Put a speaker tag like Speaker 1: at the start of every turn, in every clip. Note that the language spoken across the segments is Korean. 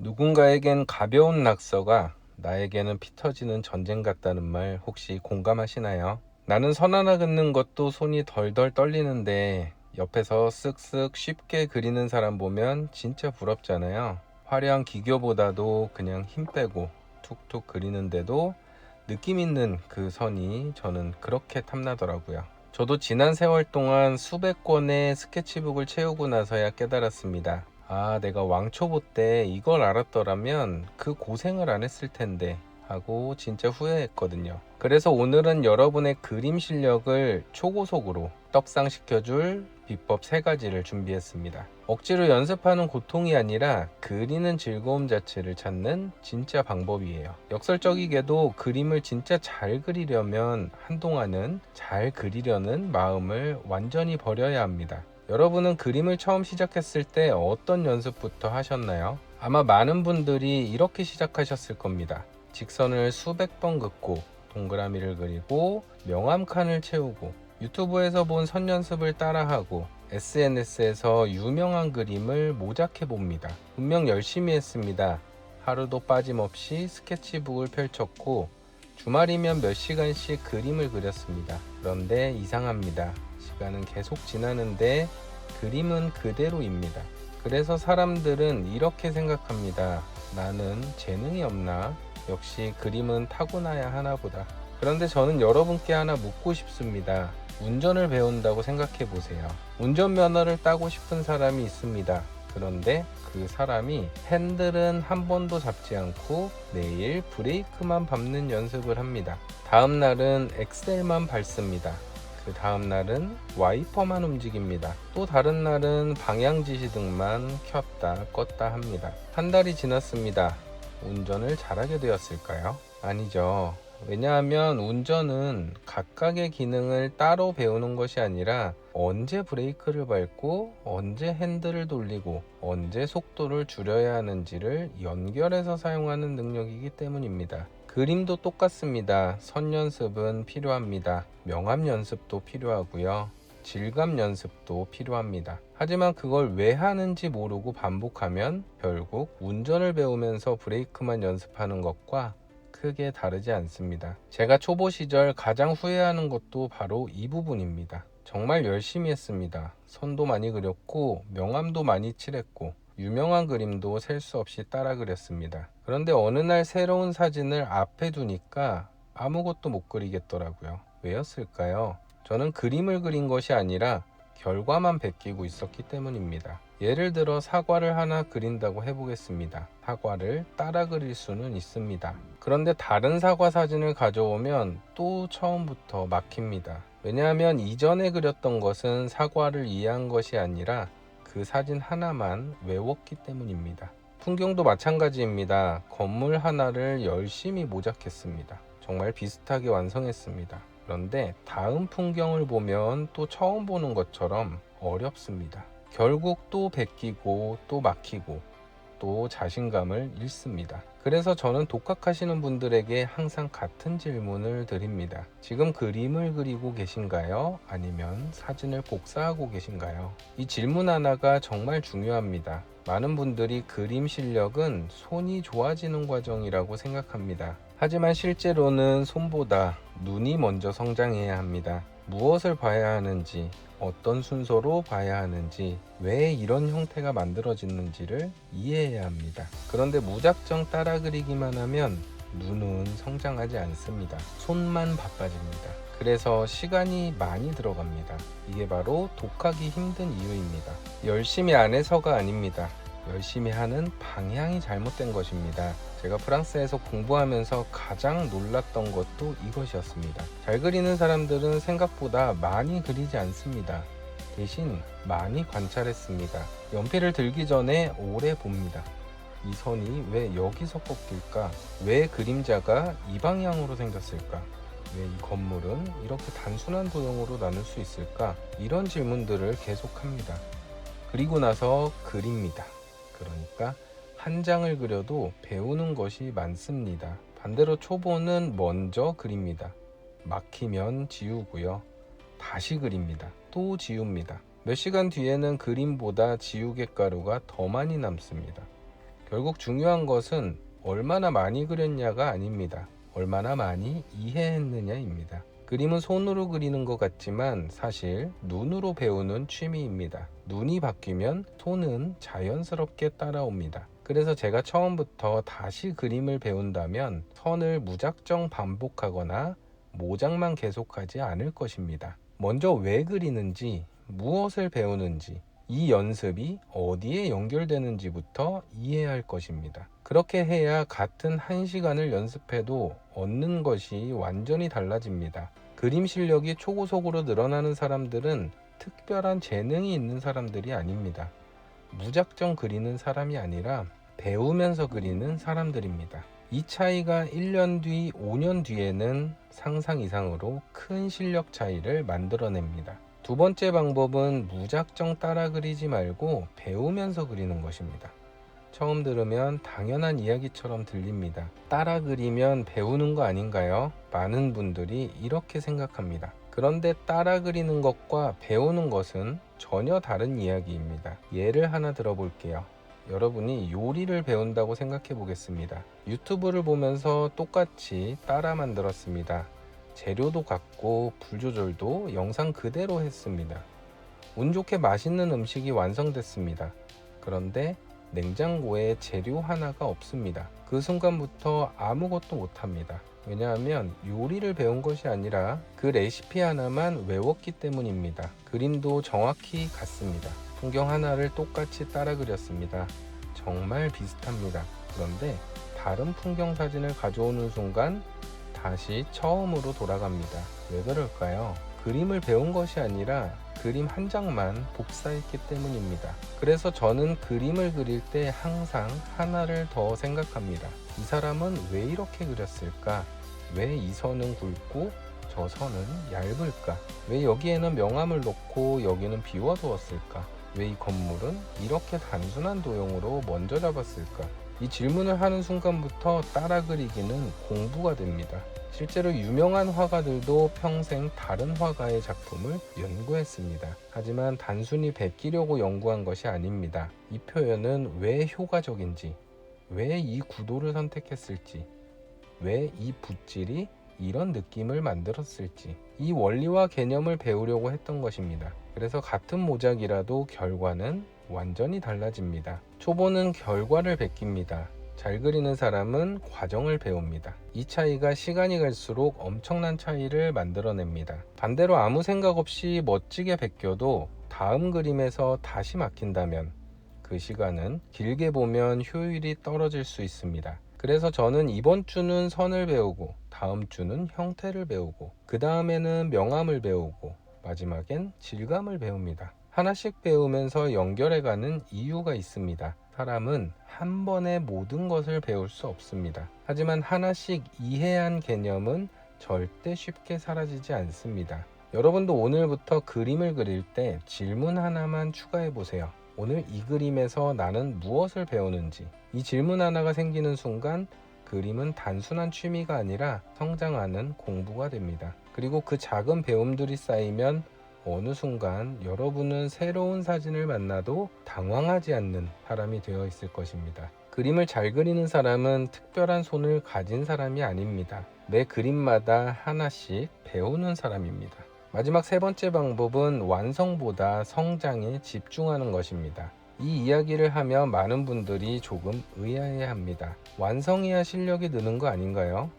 Speaker 1: 누군가에겐 가벼운 낙서가 나에게는 피 터지는 전쟁 같다는 말 혹시 공감하시나요? 나는 선 하나 긋는 것도 손이 덜덜 떨리는데 옆에서 쓱쓱 쉽게 그리는 사람 보면 진짜 부럽잖아요. 화려한 기교보다도 그냥 힘 빼고 툭툭 그리는데도 느낌 있는 그 선이 저는 그렇게 탐나더라고요. 저도 지난 세월 동안 수백 권의 스케치북을 채우고 나서야 깨달았습니다. 아, 내가 왕초보 때 이걸 알았더라면 그 고생을 안 했을 텐데 하고 진짜 후회했거든요. 그래서 오늘은 여러분의 그림 실력을 초고속으로 떡상시켜줄 비법 3가지를 준비했습니다. 억지로 연습하는 고통이 아니라 그리는 즐거움 자체를 찾는 진짜 방법이에요. 역설적이게도 그림을 진짜 잘 그리려면 한동안은 잘 그리려는 마음을 완전히 버려야 합니다. 여러분은 그림을 처음 시작했을 때 어떤 연습부터 하셨나요? 아마 많은 분들이 이렇게 시작하셨을 겁니다. 직선을 수백 번 긋고 동그라미를 그리고 명암 칸을 채우고 유튜브에서 본 선 연습을 따라하고 SNS에서 유명한 그림을 모작해 봅니다. 분명 열심히 했습니다. 하루도 빠짐없이 스케치북을 펼쳤고 주말이면 몇 시간씩 그림을 그렸습니다. 그런데 이상합니다. 시간은 계속 지나는데 그림은 그대로입니다. 그래서 사람들은 이렇게 생각합니다. 나는 재능이 없나? 역시 그림은 타고나야 하나 보다. 그런데 저는 여러분께 하나 묻고 싶습니다. 운전을 배운다고 생각해 보세요. 운전면허를 따고 싶은 사람이 있습니다. 그런데 그 사람이 핸들은 한 번도 잡지 않고 매일 브레이크만 밟는 연습을 합니다. 다음 날은 엑셀만 밟습니다. 그 다음 날은 와이퍼만 움직입니다. 또 다른 날은 방향지시등만 켰다 껐다 합니다. 한 달이 지났습니다. 운전을 잘하게 되었을까요? 아니죠. 왜냐하면 운전은 각각의 기능을 따로 배우는 것이 아니라 언제 브레이크를 밟고 언제 핸들을 돌리고 언제 속도를 줄여야 하는지를 연결해서 사용하는 능력이기 때문입니다. 그림도 똑같습니다. 선 연습은 필요합니다. 명암 연습도 필요하고요. 질감 연습도 필요합니다. 하지만 그걸 왜 하는지 모르고 반복하면 결국 운전을 배우면서 브레이크만 연습하는 것과 크게 다르지 않습니다. 제가 초보 시절 가장 후회하는 것도 바로 이 부분입니다. 정말 열심히 했습니다. 선도 많이 그렸고 명암도 많이 칠했고 유명한 그림도 셀 수 없이 따라 그렸습니다. 그런데 어느 날 새로운 사진을 앞에 두니까 아무것도 못 그리겠더라고요. 왜였을까요? 저는 그림을 그린 것이 아니라 결과만 베끼고 있었기 때문입니다. 예를 들어 사과를 하나 그린다고 해보겠습니다. 사과를 따라 그릴 수는 있습니다. 그런데 다른 사과 사진을 가져오면 또 처음부터 막힙니다. 왜냐하면 이전에 그렸던 것은 사과를 이해한 것이 아니라 그 사진 하나만 외웠기 때문입니다. 풍경도 마찬가지입니다. 건물 하나를 열심히 모작했습니다. 정말 비슷하게 완성했습니다. 그런데 다음 풍경을 보면 또 처음 보는 것처럼 어렵습니다. 결국 또 베끼고 또 막히고 또 자신감을 잃습니다. 그래서 저는 독학하시는 분들에게 항상 같은 질문을 드립니다. 지금 그림을 그리고 계신가요? 아니면 사진을 복사하고 계신가요? 이 질문 하나가 정말 중요합니다. 많은 분들이 그림 실력은 손이 좋아지는 과정이라고 생각합니다. 하지만 실제로는 손보다 눈이 먼저 성장해야 합니다. 무엇을 봐야 하는지, 어떤 순서로 봐야 하는지, 왜 이런 형태가 만들어지는지를 이해해야 합니다. 그런데 무작정 따라 그리기만 하면 눈은 성장하지 않습니다. 손만 바빠집니다. 그래서 시간이 많이 들어갑니다. 이게 바로 독학이 힘든 이유입니다. 열심히 안 해서가 아닙니다. 열심히 하는 방향이 잘못된 것입니다. 제가 프랑스에서 공부하면서 가장 놀랐던 것도 이것이었습니다. 잘 그리는 사람들은 생각보다 많이 그리지 않습니다. 대신 많이 관찰했습니다. 연필을 들기 전에 오래 봅니다. 이 선이 왜 여기서 꺾일까? 왜 그림자가 이 방향으로 생겼을까? 왜 이 건물은 이렇게 단순한 도형으로 나눌 수 있을까? 이런 질문들을 계속합니다. 그리고 나서 그립니다. 그러니까 한 장을 그려도 배우는 것이 많습니다. 반대로 초보는 먼저 그립니다. 막히면 지우고요. 다시 그립니다. 또 지웁니다. 몇 시간 뒤에는 그림보다 지우개 가루가 더 많이 남습니다. 결국 중요한 것은 얼마나 많이 그렸냐가 아닙니다. 얼마나 많이 이해했느냐입니다. 그림은 손으로 그리는 것 같지만 사실 눈으로 배우는 취미입니다. 눈이 바뀌면 손은 자연스럽게 따라옵니다. 그래서 제가 처음부터 다시 그림을 배운다면 선을 무작정 반복하거나 모작만 계속하지 않을 것입니다. 먼저 왜 그리는지, 무엇을 배우는지, 이 연습이 어디에 연결되는지부터 이해할 것입니다. 그렇게 해야 같은 1시간을 연습해도 얻는 것이 완전히 달라집니다. 그림 실력이 초고속으로 늘어나는 사람들은 특별한 재능이 있는 사람들이 아닙니다. 무작정 그리는 사람이 아니라 배우면서 그리는 사람들입니다. 이 차이가 1년 뒤, 5년 뒤에는 상상 이상으로 큰 실력 차이를 만들어냅니다. 두 번째 방법은 무작정 따라 그리지 말고 배우면서 그리는 것입니다. 처음 들으면 당연한 이야기처럼 들립니다. 따라 그리면 배우는 거 아닌가요? 많은 분들이 이렇게 생각합니다. 그런데 따라 그리는 것과 배우는 것은 전혀 다른 이야기입니다. 예를 하나 들어볼게요. 여러분이 요리를 배운다고 생각해 보겠습니다. 유튜브를 보면서 똑같이 따라 만들었습니다. 재료도 같고 불 조절도 영상 그대로 했습니다. 운 좋게 맛있는 음식이 완성됐습니다. 그런데 냉장고에 재료 하나가 없습니다. 그 순간부터 아무것도 못합니다. 왜냐하면 요리를 배운 것이 아니라 그 레시피 하나만 외웠기 때문입니다. 그림도 정확히 같습니다. 풍경 하나를 똑같이 따라 그렸습니다. 정말 비슷합니다. 그런데 다른 풍경 사진을 가져오는 순간 다시 처음으로 돌아갑니다. 왜 그럴까요? 그림을 배운 것이 아니라 그림 한 장만 복사했기 때문입니다. 그래서 저는 그림을 그릴 때 항상 하나를 더 생각합니다. 이 사람은 왜 이렇게 그렸을까? 왜 이 선은 굵고 저 선은 얇을까? 왜 여기에는 명암을 놓고 여기는 비워두었을까? 왜 이 건물은 이렇게 단순한 도형으로 먼저 잡았을까? 이 질문을 하는 순간부터 따라 그리기는 공부가 됩니다. 실제로 유명한 화가들도 평생 다른 화가의 작품을 연구했습니다. 하지만 단순히 베끼려고 연구한 것이 아닙니다. 이 표현은 왜 효과적인지, 왜 이 구도를 선택했을지, 왜 이 붓질이 이런 느낌을 만들었을지, 이 원리와 개념을 배우려고 했던 것입니다. 그래서 같은 모작이라도 결과는 완전히 달라집니다. 초보는 결과를 베낍니다. 잘 그리는 사람은 과정을 배웁니다. 이 차이가 시간이 갈수록 엄청난 차이를 만들어냅니다. 반대로 아무 생각 없이 멋지게 베껴도 다음 그림에서 다시 막힌다면 그 시간은 길게 보면 효율이 떨어질 수 있습니다. 그래서 저는 이번 주는 선을 배우고 다음 주는 형태를 배우고 그 다음에는 명암을 배우고 마지막엔 질감을 배웁니다. 하나씩 배우면서 연결해가는 이유가 있습니다. 사람은 한 번에 모든 것을 배울 수 없습니다. 하지만 하나씩 이해한 개념은 절대 쉽게 사라지지 않습니다. 여러분도 오늘부터 그림을 그릴 때 질문 하나만 추가해 보세요. 오늘 이 그림에서 나는 무엇을 배우는지. 이 질문 하나가 생기는 순간 그림은 단순한 취미가 아니라 성장하는 공부가 됩니다. 그리고 그 작은 배움들이 쌓이면 어느 순간 여러분은 새로운 사진을 만나도 당황하지 않는 사람이 되어 있을 것입니다. 그림을 잘 그리는 사람은 특별한 손을 가진 사람이 아닙니다. 매 그림마다 하나씩 배우는 사람입니다. 마지막 세 번째 방법은 완성보다 성장에 집중하는 것입니다. 이 이야기를 하면 많은 분들이 조금 의아해합니다. 완성해야 실력이 느는 거 아닌가요?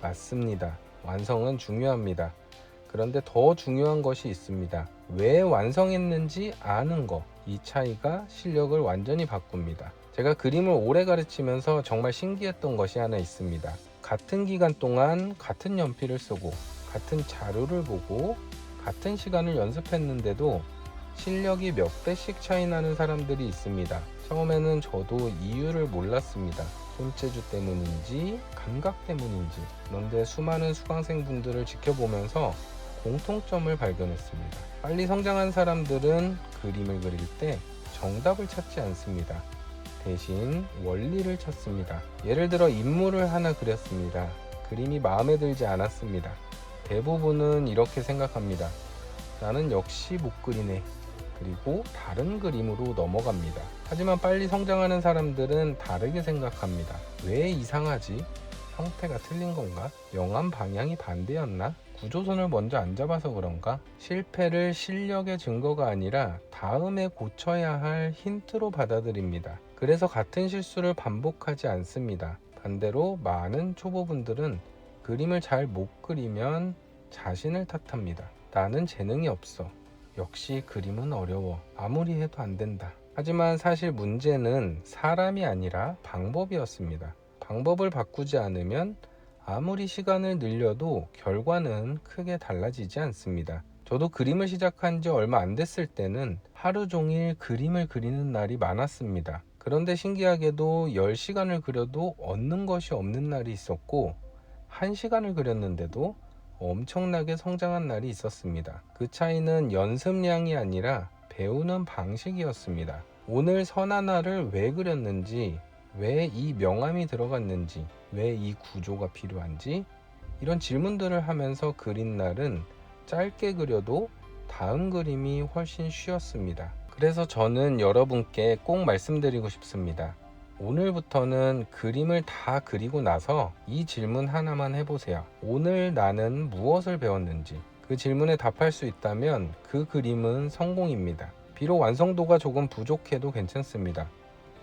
Speaker 1: 맞습니다. 완성은 중요합니다. 그런데 더 중요한 것이 있습니다. 왜 완성했는지 아는 것. 이 차이가 실력을 완전히 바꿉니다. 제가 그림을 오래 가르치면서 정말 신기했던 것이 하나 있습니다. 같은 기간 동안 같은 연필을 쓰고 같은 자료를 보고 같은 시간을 연습했는데도 실력이 몇 배씩 차이 나는 사람들이 있습니다. 처음에는 저도 이유를 몰랐습니다. 손재주 때문인지 감각 때문인지. 그런데 수많은 수강생분들을 지켜보면서 공통점을 발견했습니다. 빨리 성장한 사람들은 그림을 그릴 때 정답을 찾지 않습니다. 대신 원리를 찾습니다. 예를 들어 인물을 하나 그렸습니다. 그림이 마음에 들지 않았습니다. 대부분은 이렇게 생각합니다. 나는 역시 못 그리네. 그리고 다른 그림으로 넘어갑니다. 하지만 빨리 성장하는 사람들은 다르게 생각합니다. 왜 이상하지? 형태가 틀린 건가? 명암 방향이 반대였나? 구조선을 먼저 안 잡아서 그런가? 실패를 실력의 증거가 아니라 다음에 고쳐야 할 힌트로 받아들입니다. 그래서 같은 실수를 반복하지 않습니다. 반대로 많은 초보분들은 그림을 잘 못 그리면 자신을 탓합니다. 나는 재능이 없어. 역시 그림은 어려워. 아무리 해도 안 된다. 하지만 사실 문제는 사람이 아니라 방법이었습니다. 방법을 바꾸지 않으면 아무리 시간을 늘려도 결과는 크게 달라지지 않습니다. 저도 그림을 시작한 지 얼마 안 됐을 때는 하루 종일 그림을 그리는 날이 많았습니다. 그런데 신기하게도 10시간을 그려도 얻는 것이 없는 날이 있었고 1시간을 그렸는데도 엄청나게 성장한 날이 있었습니다. 그 차이는 연습량이 아니라 배우는 방식이었습니다. 오늘 선 하나를 왜 그렸는지, 왜 이 명암이 들어갔는지, 왜 이 구조가 필요한지 이런 질문들을 하면서 그린 날은 짧게 그려도 다음 그림이 훨씬 쉬웠습니다. 그래서 저는 여러분께 꼭 말씀드리고 싶습니다. 오늘부터는 그림을 다 그리고 나서 이 질문 하나만 해보세요. 오늘 나는 무엇을 배웠는지. 그 질문에 답할 수 있다면 그 그림은 성공입니다. 비록 완성도가 조금 부족해도 괜찮습니다.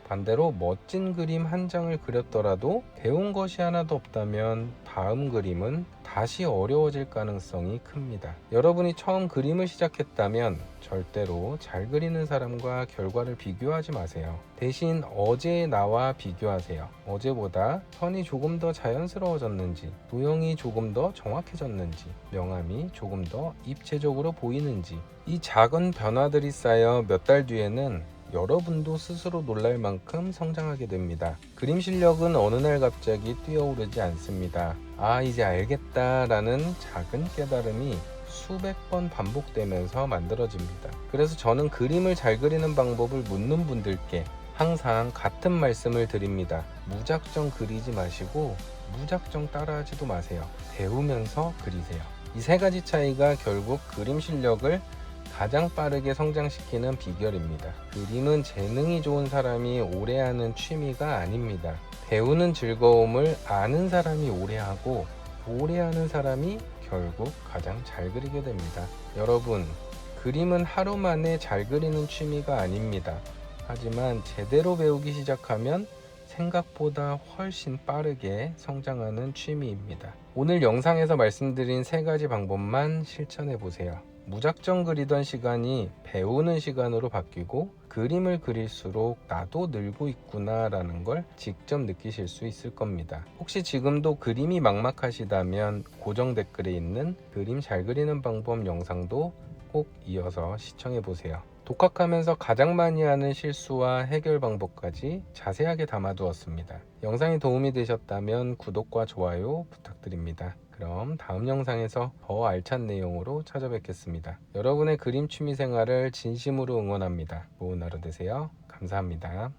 Speaker 1: 반대로 멋진 그림 한 장을 그렸더라도 배운 것이 하나도 없다면 다음 그림은 다시 어려워질 가능성이 큽니다. 여러분이 처음 그림을 시작했다면 절대로 잘 그리는 사람과 결과를 비교하지 마세요. 대신 어제의 나와 비교하세요. 어제보다 선이 조금 더 자연스러워졌는지, 도형이 조금 더 정확해졌는지, 명암이 조금 더 입체적으로 보이는지, 이 작은 변화들이 쌓여 몇 달 뒤에는 여러분도 스스로 놀랄 만큼 성장하게 됩니다. 그림 실력은 어느 날 갑자기 뛰어오르지 않습니다. 아, 이제 알겠다 라는 작은 깨달음이 수백 번 반복되면서 만들어집니다. 그래서 저는 그림을 잘 그리는 방법을 묻는 분들께 항상 같은 말씀을 드립니다. 무작정 그리지 마시고 무작정 따라하지도 마세요. 배우면서 그리세요. 이 세 가지 차이가 결국 그림 실력을 가장 빠르게 성장시키는 비결입니다. 그림은 재능이 좋은 사람이 오래 하는 취미가 아닙니다. 배우는 즐거움을 아는 사람이 오래 하고 오래 하는 사람이 결국 가장 잘 그리게 됩니다. 여러분, 그림은 하루 만에 잘 그리는 취미가 아닙니다. 하지만 제대로 배우기 시작하면 생각보다 훨씬 빠르게 성장하는 취미입니다. 오늘 영상에서 말씀드린 세 가지 방법만 실천해 보세요. 무작정 그리던 시간이 배우는 시간으로 바뀌고 그림을 그릴수록 나도 늘고 있구나 라는 걸 직접 느끼실 수 있을 겁니다. 혹시 지금도 그림이 막막하시다면 고정 댓글에 있는 그림 잘 그리는 방법 영상도 꼭 이어서 시청해 보세요. 독학하면서 가장 많이 하는 실수와 해결 방법까지 자세하게 담아두었습니다. 영상이 도움이 되셨다면 구독과 좋아요 부탁드립니다. 그럼 다음 영상에서 더 알찬 내용으로 찾아뵙겠습니다. 여러분의 그림 취미 생활을 진심으로 응원합니다. 좋은 하루 되세요. 감사합니다.